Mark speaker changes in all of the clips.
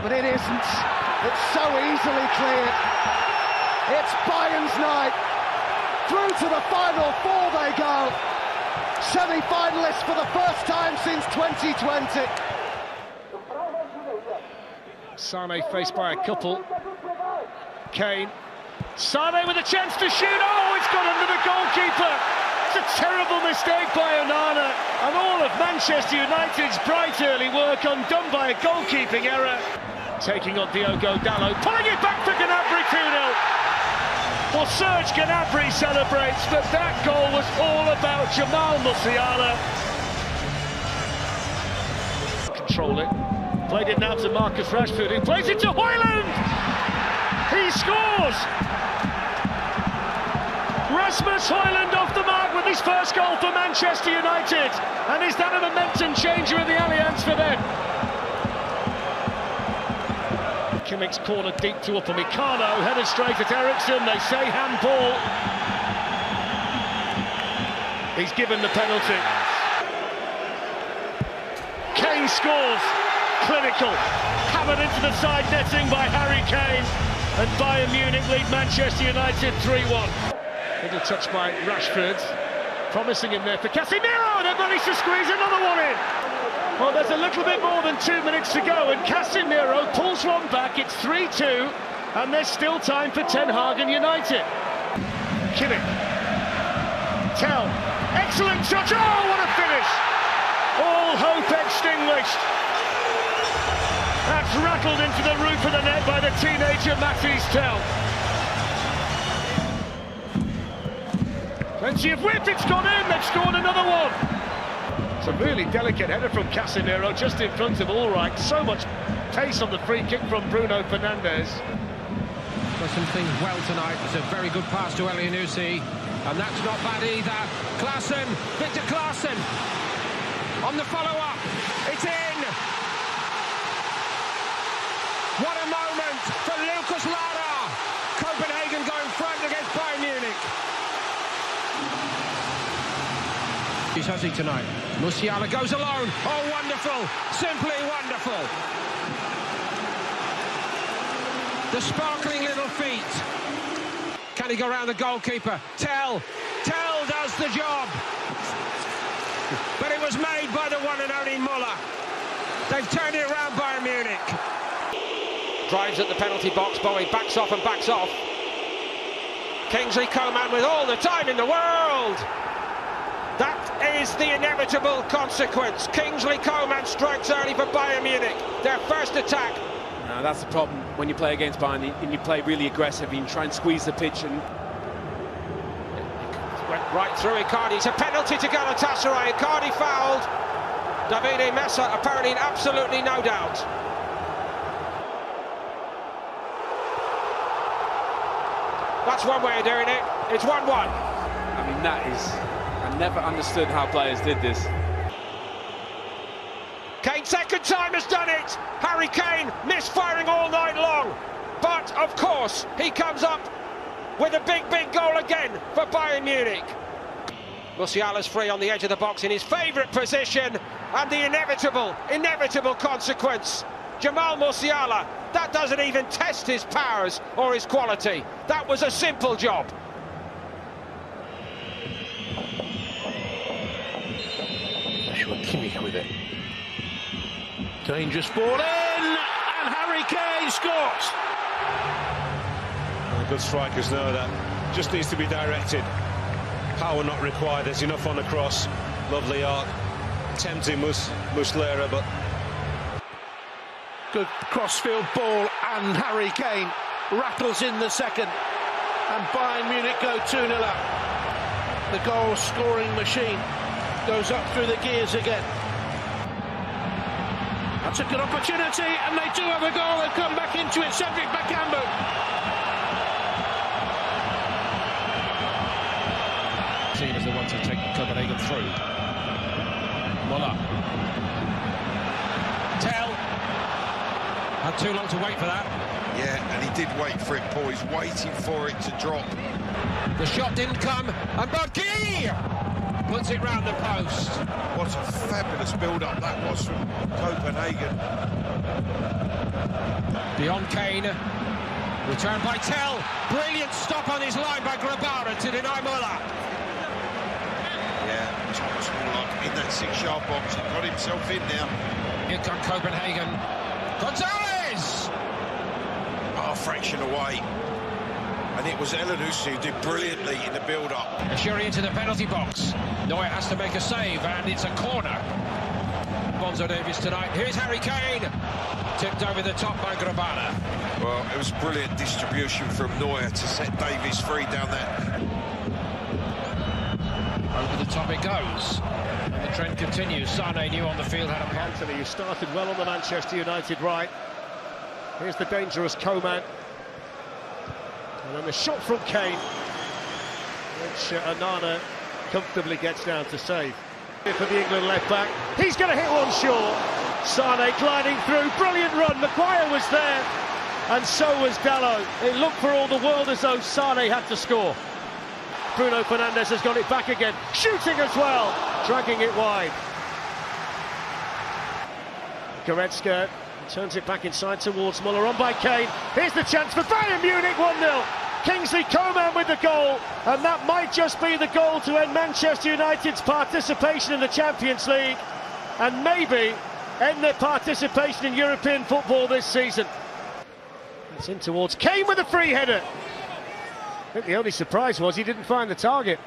Speaker 1: but it isn't. It's so easily cleared. It's Bayern's night. Through to the final four they go. Semi-finalists for the first time since 2020.
Speaker 2: Sane faced by a couple. Kane. Sane with a chance to shoot. Oh, it's gone under the goalkeeper. It's a terrible mistake by Onana. And all of Manchester United's bright early work undone by a goalkeeping error. Taking on Diogo Dalot, pulling it back for Gnabry 2-0. Well, Serge Gnabry celebrates, but that goal was all about Jamal Musiala. Control it. Played it now to Marcus Rashford, who plays it to Højlund! He scores! Rasmus Højlund off the mark with his first goal for Manchester United. And is that a momentum changer in the Allianz for them? Kimmich's corner deep to Upamecano, headed straight at Eriksson. They say handball. He's given the penalty. Kane scores. Clinical. Hammered into the side netting by Harry Kane. And Bayern Munich lead Manchester United 3-1. Little touch by Rashford. Promising in there for Casemiro. They've managed to squeeze another one in. Well, there's a little bit more than 2 minutes to go, and Casemiro pulls one back. It's 3-2, and there's still time for Ten Hag and United. Kimmich. Tell. Excellent touch. Oh, what a finish! All hope extinguished. That's rattled into the roof of the net by the teenager Mathys Tell. Plenty of width. It's gone in. They've scored another one. It's a really delicate header from Casemiro, just in front of Allright. So much pace on the free kick from Bruno Fernandes.
Speaker 3: Does some things well tonight. It's a very good pass to U.C.L, and that's not bad either. Klaassen, Victor Klaassen, on the follow-up. It's in. What a moment for Lucas Lara. Copenhagen going front against Bayern Munich. Has he tonight? Musiala goes alone. Oh, wonderful! Simply wonderful. The sparkling little feet. Can he go around the goalkeeper? Tell does the job. But it was made by the one and only Muller. They've turned it around, Bayern Munich.
Speaker 4: Drives at the penalty box. Bowie backs off and backs off. Kingsley Coman with all the time in the world. That is the inevitable consequence. Kingsley Coman strikes early for Bayern Munich. Their first attack.
Speaker 5: No, that's the problem when you play against Bayern and you play really aggressive and you try and squeeze the pitch. And
Speaker 4: went right through Icardi. It's a penalty to Galatasaray. Icardi fouled. Davide Messa apparently in absolutely no doubt. That's one way of doing it. It's 1-1.
Speaker 5: I mean, that is... I never understood how players did this.
Speaker 4: Kane, second time, has done it. Harry Kane misfiring all night long. But, of course, he comes up with a big goal again for Bayern Munich. Musiala's free on the edge of the box in his favourite position. And the inevitable consequence. Jamal Musiala, that doesn't even test his powers or his quality. That was a simple job.
Speaker 6: Kimmich with it. Dangerous ball in, and Harry Kane scores.
Speaker 7: Well, good strikers know that. Just needs to be directed. Power not required. There's enough on the cross. Lovely arc. Tempting Muslera, but
Speaker 6: good crossfield ball, and Harry Kane rattles in the second, and Bayern Munich go 2-0 up. The goal-scoring machine goes up through the gears again. That's a good opportunity, and they do have a goal. They've come back into it. Cedric Bakambu.
Speaker 3: Seen as the one to take Copenhagen through. Muller. Tell. Had too long to wait for that.
Speaker 8: Yeah, and he did wait for it, Paul. He's waiting for it to drop.
Speaker 3: The shot didn't come, and Bodki puts it round the post.
Speaker 8: What a fabulous build-up that was from Copenhagen.
Speaker 3: Beyond Kane. Return by Tell. Brilliant stop on his line by Grabara to deny Muller.
Speaker 8: Yeah, Thomas Muller in that 6-yard box. He got himself in now.
Speaker 3: Here comes Copenhagen. Gonzalez!
Speaker 8: A fraction away. And it was Elanusi who did brilliantly in the build-up.
Speaker 3: Ashuri into the penalty box. Neuer has to make a save, and it's a corner. Bonzo Davies tonight. Here's Harry Kane. Tipped over the top by Grabara.
Speaker 8: Well, it was brilliant distribution from Neuer to set Davies free down there.
Speaker 3: Over the top it goes. And the trend continues. Sane knew on the field had a punt.
Speaker 2: Anthony, who started well on the Manchester United right. Here's the dangerous Coman. And then the shot from Kane, which Onana comfortably gets down to save. For the England left-back, he's going to hit one short. Sane gliding through, brilliant run. Maguire was there, and so was Dalot. It looked for all the world as though Sane had to score. Bruno Fernandes has got it back again, shooting as well, dragging it wide. Goretzka turns it back inside towards Muller, on by Kane. Here's the chance for Bayern Munich, 1-0. Kingsley Coman with the goal, and that might just be the goal to end Manchester United's participation in the Champions League, and maybe end their participation in European football this season. It's in towards Kane with a free header. I think the only surprise was he didn't find the target.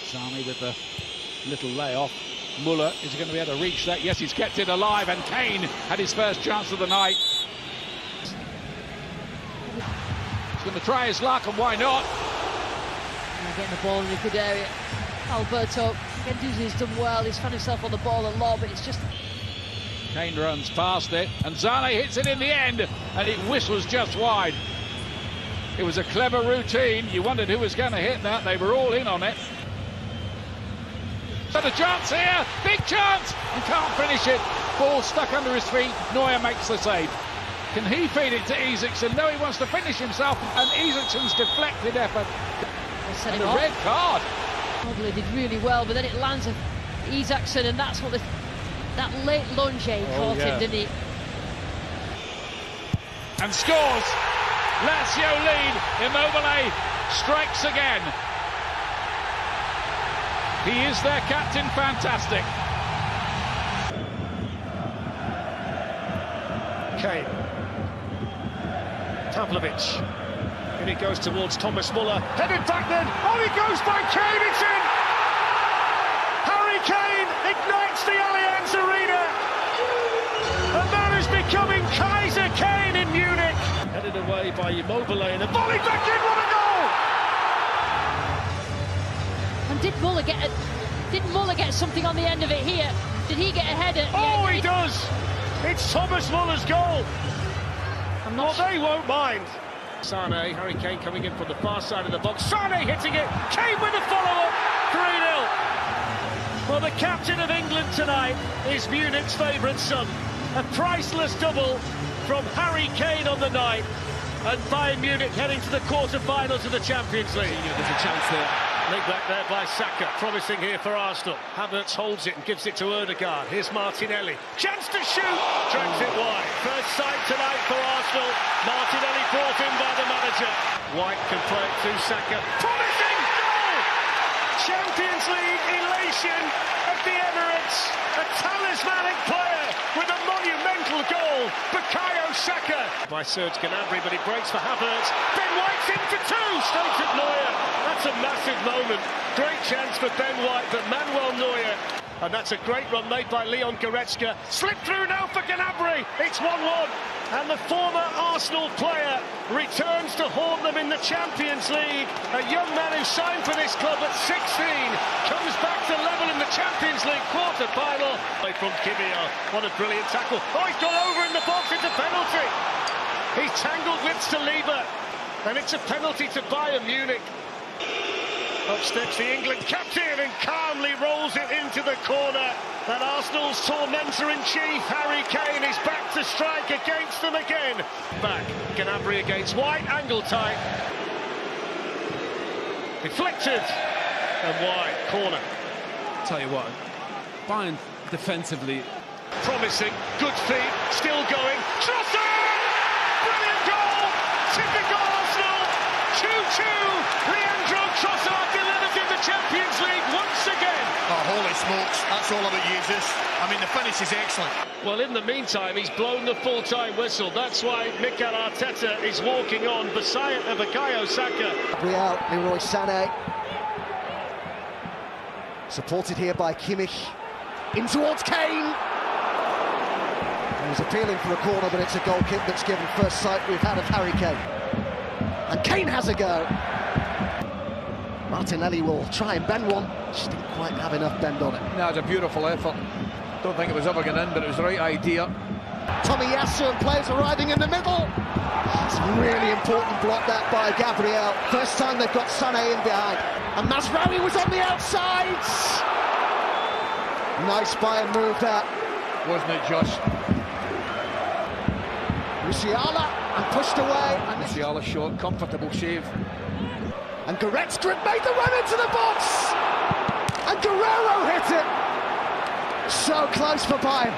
Speaker 9: Sane with the little layoff. Muller is going to be able to reach that. Yes, he's kept it alive, and Kane had his first chance of the night. He's going to try his luck, and why not?
Speaker 10: Getting the ball in a good area. Alberto Gendouzi's done well. He's found himself on the ball a lot, but it's just...
Speaker 9: Kane runs past it, and Zane hits it in the end, and it whistles just wide. It was a clever routine. You wondered who was going to hit that. They were all in on it. Got a chance here, big chance, and can't finish it. Ball stuck under his feet, Neuer makes the save. Can he feed it to Isaacson? No, he wants to finish himself, and Isaacsson's deflected effort. And a red card.
Speaker 10: Probably did really well, but then it lands on Isaacson, and that's what that late lunge he caught him, didn't he?
Speaker 9: And scores. Lazio lead. Immobile strikes again. He is their captain, fantastic.
Speaker 2: Kane. Pavlovic. And it goes towards Thomas Muller. Headed back then. Oh, it goes by Kane, it's in! Harry Kane ignites the Allianz Arena. And that is becoming Kaiser Kane in Munich. Headed away by Immobile, and a volley back in, what a goal!
Speaker 10: And did Muller get something on the end of it here? Did he get a header?
Speaker 2: Oh, he does! It's Thomas Muller's goal! Well, they won't mind. Sane, Harry Kane coming in from the far side of the box. Sane hitting it! Kane with the follow-up! 3-0. Well, the captain of England tonight is Munich's favourite son. A priceless double from Harry Kane on the night. And Bayern Munich heading to the quarter-finals of the Champions League.
Speaker 5: There's a chance there.
Speaker 2: Linked back there by Saka, promising here for Arsenal. Havertz holds it and gives it to Ødegaard. Here's Martinelli. Chance to shoot! Drags it wide. First sight tonight for Arsenal. Martinelli brought in by the manager. White can play it to Saka. Promising goal! Champions League elation at the Emirates. A talismanic player with a monumental goal. Bukayo Saka. By Serge Gnabry, but he breaks for Havertz. Ben White's in for two. Stays at Neuer. That's a massive moment. Great chance for Ben White, but Manuel Neuer. And that's a great run made by Leon Goretzka. Slip through now for Gnabry. It's 1-1. And the former Arsenal player returns to haunt them in the Champions League. A young man who signed for this club at 16 comes back to level in the Champions League quarter-final. From Kivior. What a brilliant tackle. Oh, he's gone over in the box. It's a penalty. He's tangled with Saliba. And it's a penalty to Bayern Munich. Up steps the England captain and calmly rolls it into the corner. And Arsenal's tormentor-in-chief, Harry Kane, is back to strike against them again. Back, Gnabry against White, angle tight. Deflected. And White, corner.
Speaker 5: Tell you what, Bayern defensively
Speaker 2: Promising, good feet, still going. Trossard! Brilliant goal! Typical Arsenal! 2-2! Leandro Trossard delivers in the Champions League once again!
Speaker 11: Oh, holy smokes, that's all about Jesus. I mean, the finish is excellent.
Speaker 2: Well, in the meantime, he's blown the full-time whistle. That's why Mikel Arteta is walking on beside Bukayo Saka.
Speaker 1: Gabriel, Leroy Sané. Supported here by Kimmich. In towards Kane. He was appealing for a corner, but it's a goal kick that's given first sight we've had of Harry Kane. And Kane has a go. Martinelli will try and bend one. Just didn't quite have enough bend on it.
Speaker 6: That was a beautiful effort. Don't think it was ever going in, but it was the right idea.
Speaker 1: Tomiyasu and players arriving in the middle. It's a really important block that by Gabriel. First time they've got Sané in behind. And Mazraoui was on the outside. Nice Bayern move that.
Speaker 6: Wasn't it just?
Speaker 1: U.C.L and pushed away. And
Speaker 6: U.C.L short, comfortable save.
Speaker 1: And Goretzka made the run into the box. And Guerrero hit it. So close for Bayern.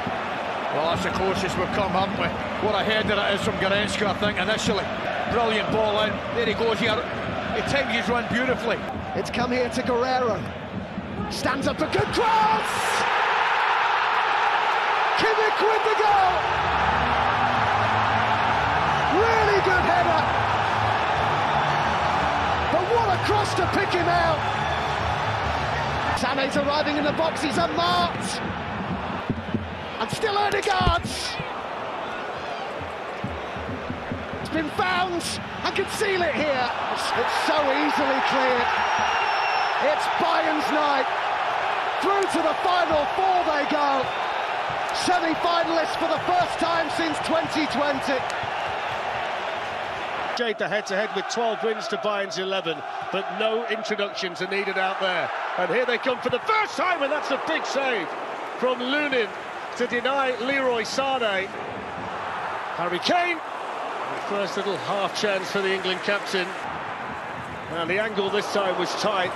Speaker 6: Well, that's the closest we've come, haven't we? What a header it is from Goretzka, I think, initially. Brilliant ball in. There he goes here. He timed his run beautifully.
Speaker 1: It's come here to Guerrero. Stands up a good cross! Kimmich with the goal! Really good header! But what a cross to pick him out! Sané's arriving in the box, he's unmarked! And still Odegaard's! It's been found and can seal it here. It's so easily cleared. It's Bayern's night. Through to the final four they go. Semi-finalists for the first time since 2020.
Speaker 2: The head-to-head with 12 wins to Bayern's 11, but no introductions are needed out there. And here they come for the first time, and that's a big save from Lunin to deny Leroy Sané. Harry Kane, the first little half chance for the England captain. And the angle this time was tight,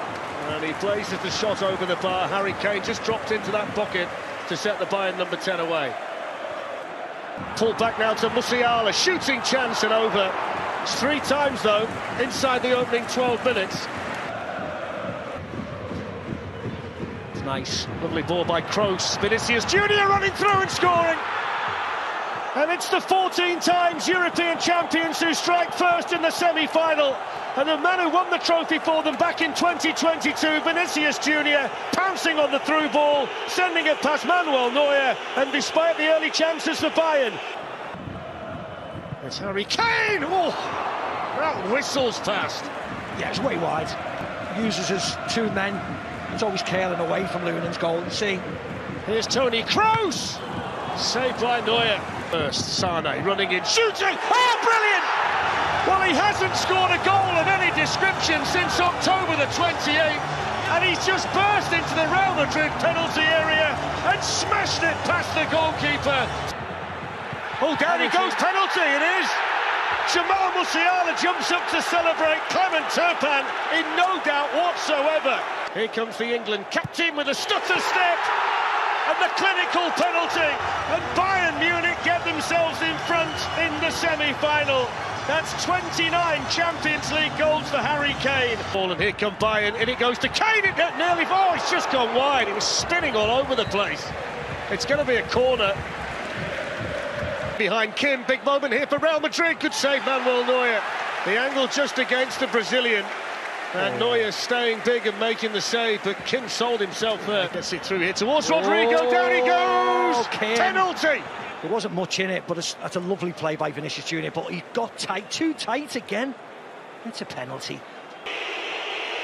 Speaker 2: and he blazes the shot over the bar. Harry Kane just dropped into that pocket to set the Bayern number 10 away. Pulled back now to U.C.L, a shooting chance and over. It's 3 times, though, inside the opening 12 minutes. It's nice. Lovely ball by Kroos. Vinicius Junior running through and scoring. And it's the 14 times European champions who strike first in the semi-final. And the man who won the trophy for them back in 2022, Vinicius Junior, pouncing on the through ball, sending it past Manuel Neuer. And despite the early chances for Bayern, it's Harry Kane! Oh, that whistles past.
Speaker 12: Yeah, it's way wide. Uses his 2 men. It's always curling away from Lunin's goal. You see.
Speaker 2: Here's Toni Kroos. Saved by Neuer. First, Sané running in, shooting. Oh, brilliant! Well, he hasn't scored a goal of any description since October the 28th. And he's just burst into the Real Madrid penalty area and smashed it past the goalkeeper. Oh, down he goes, penalty, it is! Jamal Musiala jumps up to celebrate. Clement Turpin in no doubt whatsoever. Here comes the England captain with a stutter step and the clinical penalty. And Bayern Munich get themselves in front in the semi-final. That's 29 Champions League goals for Harry Kane. Ball, and here come Bayern, and it goes to Kane. It nearly, oh, it's just gone wide. It was spinning all over the place. It's going to be a corner. Behind Kim, big moment here for Real Madrid. Good save, Manuel Neuer. The angle just against the Brazilian. And Neuer staying big and making the save, but Kim sold himself there. Gets it through here towards Rodrigo. Down he goes! Penalty!
Speaker 12: There wasn't much in it, but that's a lovely play by Vinicius Junior. But he got tight, too tight again. It's a penalty.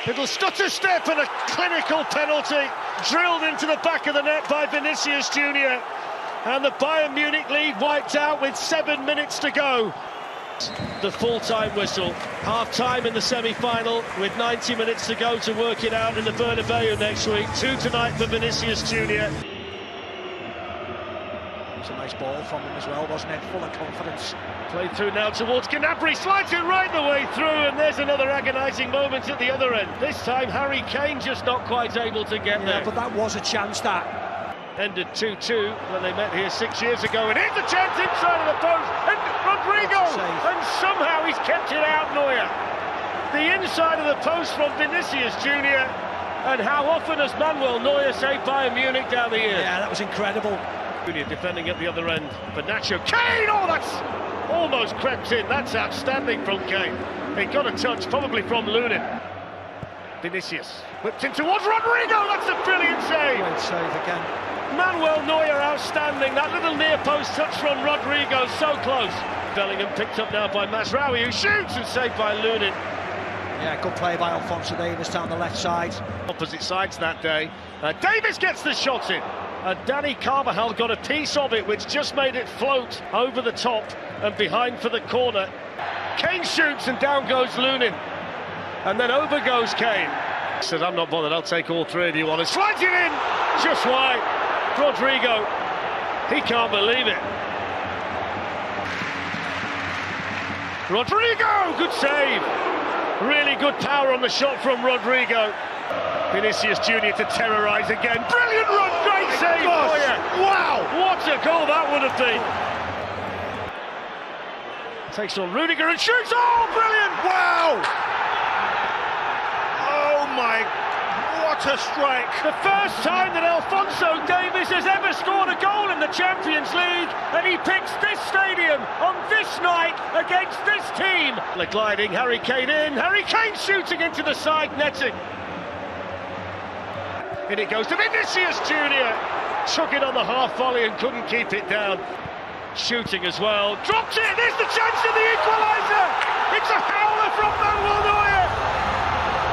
Speaker 2: Little stutter step and a clinical penalty drilled into the back of the net by Vinicius Junior. And the Bayern Munich lead wiped out with 7 minutes to go. The full-time whistle. Half-time in the semi-final with 90 minutes to go to work it out in the Bernabeu next week. 2 tonight for Vinicius Junior.
Speaker 12: It's a nice ball from him as well, wasn't it? Full of confidence.
Speaker 2: Played through now towards Gnabry, slides it right the way through, and there's another agonising moment at the other end. This time Harry Kane just not quite able to get there.
Speaker 12: But that was a chance, that.
Speaker 2: ended 2-2 when they met here 6 years ago, and here's a chance inside of the post, and Rodrigo, and somehow he's kept it out, Neuer. The inside of the post from Vinicius Junior, and how often has Manuel Neuer saved Bayern Munich down the years?
Speaker 12: Yeah, that was incredible.
Speaker 2: Junior defending at the other end for Nacho. Kane, oh, that's almost crept in. That's outstanding from Kane. He got a touch, probably from Lunin. Vinicius whipped in towards Rodrigo. That's a brilliant save.
Speaker 12: Great save again.
Speaker 2: Manuel Neuer outstanding. That little near post touch from Rodrigo, so close. Bellingham picked up now by Mazraoui, who shoots, and saved by Lunin.
Speaker 12: Yeah, good play by Alphonso Davies down the left side.
Speaker 2: Opposite sides that day. Davies gets the shot in. Danny Carvajal got a piece of it, which just made it float over the top and behind for the corner. Kane shoots, and down goes Lunin. And then over goes Kane. Says, I'm not bothered, I'll take all three of you on. And slides it in, just wide. Rodrigo, he can't believe it. Rodrigo, good save. Really good power on the shot from Rodrigo. Vinicius Junior to terrorise again. Brilliant run, great save. Wow, what a goal that would have been. Takes on Rudiger and shoots. Oh, brilliant!
Speaker 11: Wow! Oh my, what a strike!
Speaker 2: The first time that Alphonso Davies has ever scored a goal in the Champions League, and he picks this stadium on this night against this team. The gliding, Harry Kane in, Harry Kane shooting into the side netting. And it goes to Vinicius Junior. Took it on the half volley and couldn't keep it down. Shooting as well, dropped it, there's the chance of the equaliser! It's a howler from Manuel Neuer!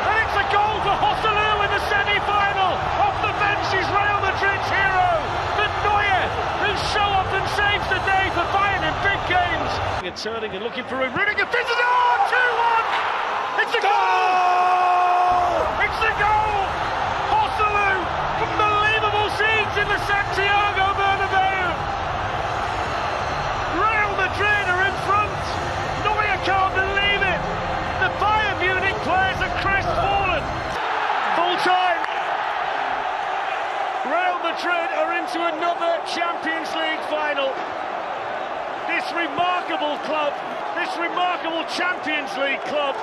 Speaker 2: And it's a goal for Joselu in the semi-final! Off the bench is Real Madrid's hero! But Neuer, who so often saves the day for Bayern in big games! Turning and looking for him, Rudiger fizzes it, oh, 2-1! It's a goal! It's a goal! Joselu, unbelievable scenes in the Santiago Bernabeu! Real Madrid are in front. Neuer can't believe it. The Bayern Munich players are crestfallen. Full time. Real Madrid are into another Champions League final. This remarkable club, this remarkable Champions League club